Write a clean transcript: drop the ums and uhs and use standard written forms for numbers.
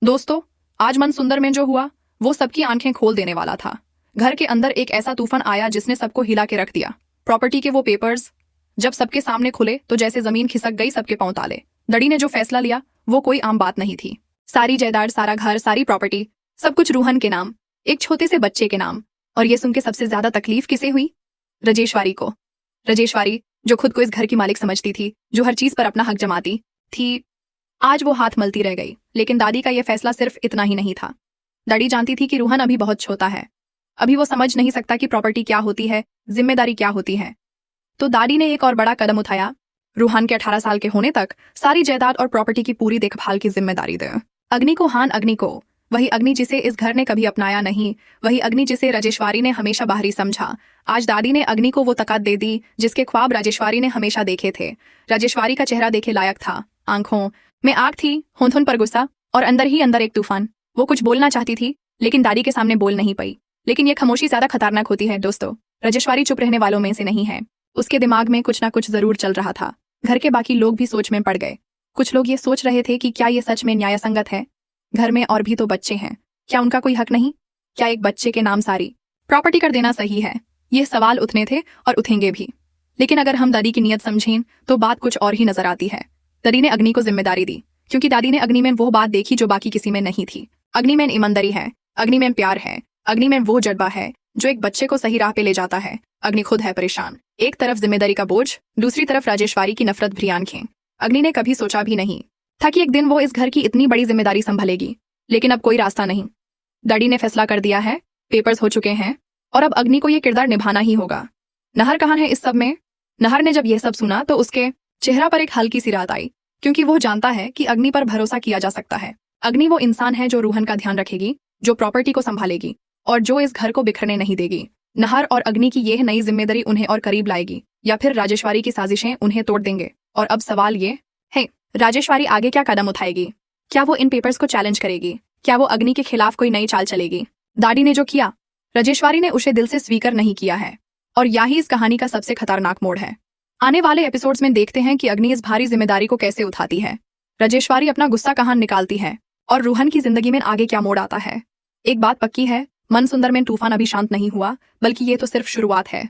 दोस्तों, आज मन सुंदर में जो हुआ वो सबकी आंखें खोल देने वाला था। घर के अंदर एक ऐसा तूफान आया जिसने सबको हिला के रख दिया। प्रॉपर्टी के वो पेपर्स जब सबके सामने खुले तो जैसे जमीन खिसक गई सबके पांव ताले। डैडी ने जो फैसला लिया वो कोई आम बात नहीं थी। सारी जायदाद, सारा घर, सारी प्रॉपर्टी, सब कुछ रूहन के नाम, एक छोटे से बच्चे के नाम। और ये सुन के सबसे ज्यादा तकलीफ किसे हुई? राजेश्वरी को। राजेश्वरी जो खुद को इस घर की मालिक समझती थी, जो हर चीज पर अपना हक जमाती थी, आज वो हाथ मलती रह गई। लेकिन दादी का यह फैसला सिर्फ इतना ही नहीं था। दादी जानती थी कि रूहन अभी बहुत छोटा है, अभी वो समझ नहीं सकता कि प्रॉपर्टी क्या होती है, जिम्मेदारी क्या होती है। तो दादी ने एक और बड़ा कदम उठाया। रूहान के 18 साल के होने तक सारी जायदाद और प्रॉपर्टी की पूरी देखभाल की जिम्मेदारी दे। अग्नि को, हान अग्नि को, वही अग्नि जिसे इस घर ने कभी अपनाया नहीं, वही अग्नि जिसे राजेश्वरी ने हमेशा बाहरी समझा। आज दादी ने अग्नि को वो ताकत दे दी जिसके ख्वाब राजेश्वरी ने हमेशा देखे थे। राजेश्वरी का चेहरा देखे लायक था। आंखों में आग थी, होंठ पर गुस्सा और अंदर ही अंदर एक तूफान। वो कुछ बोलना चाहती थी लेकिन दादी के सामने बोल नहीं पाई। लेकिन ये खामोशी ज्यादा खतरनाक होती है दोस्तों। राजेश्वरी चुप रहने वालों में से नहीं है। उसके दिमाग में कुछ ना कुछ जरूर चल रहा था। घर के बाकी लोग भी सोच में पड़ गए। कुछ लोग ये सोच रहे थे कि क्या ये सच में न्याय संगत है? घर में और भी तो बच्चे हैं, क्या उनका कोई हक नहीं? क्या एक बच्चे के नाम सारी प्रॉपर्टी कर देना सही है? ये सवाल उठने थे और उठेंगे भी। लेकिन अगर हम दादी की नीयत समझें तो बात कुछ और ही नजर आती है। दादी ने अग्नि को जिम्मेदारी दी क्योंकि दादी ने अग्नि में वो बात देखी जो बाकी किसी में नहीं थी। अग्नि में ईमानदारी है, अग्नि में प्यार है, अग्नि में वो जज्बा है जो एक बच्चे को सही राह पे ले जाता है। अग्नि खुद है परेशान, एक तरफ जिम्मेदारी का बोझ, दूसरी तरफ राजेश्वरी की नफरत भरी आंखें। अग्नि ने कभी सोचा भी नहीं था कि एक दिन वो इस घर की इतनी बड़ी जिम्मेदारी संभालेगी। लेकिन अब कोई रास्ता नहीं। डैडी ने फैसला कर दिया है, पेपर्स हो चुके हैं और अब अग्नि को ये किरदार निभाना ही होगा। नहर कहाँ है इस सब में? नहर ने जब यह सब सुना तो उसके चेहरा पर एक हल्की सी राहत आई, क्योंकि वो जानता है कि अग्नि पर भरोसा किया जा सकता है। अग्नि वो इंसान है जो रूहन का ध्यान रखेगी, जो प्रॉपर्टी को संभालेगी और जो इस घर को बिखरने नहीं देगी। नहर और अग्नि की यह नई जिम्मेदारी उन्हें और करीब लाएगी या फिर राजेश्वरी की साजिशें उन्हें तोड़ देंगे। और अब सवाल ये है, राजेश्वरी आगे क्या कदम उठाएगी? क्या वो इन पेपर्स को चैलेंज करेगी? क्या वो अग्नि के खिलाफ कोई नई चाल चलेगी? दादी ने जो किया राजेश्वरी ने उसे दिल से स्वीकार नहीं किया है। और यही इस कहानी का सबसे खतरनाक मोड़ है। आने वाले एपिसोड्स में देखते हैं कि अग्नि इस भारी जिम्मेदारी को कैसे उठाती है, राजेश्वरी अपना गुस्सा कहाँ निकालती है और रूहन की जिंदगी में आगे क्या मोड़ आता है। एक बात पक्की है, मन सुंदर में तूफान अभी शांत नहीं हुआ, बल्कि ये तो सिर्फ शुरुआत है।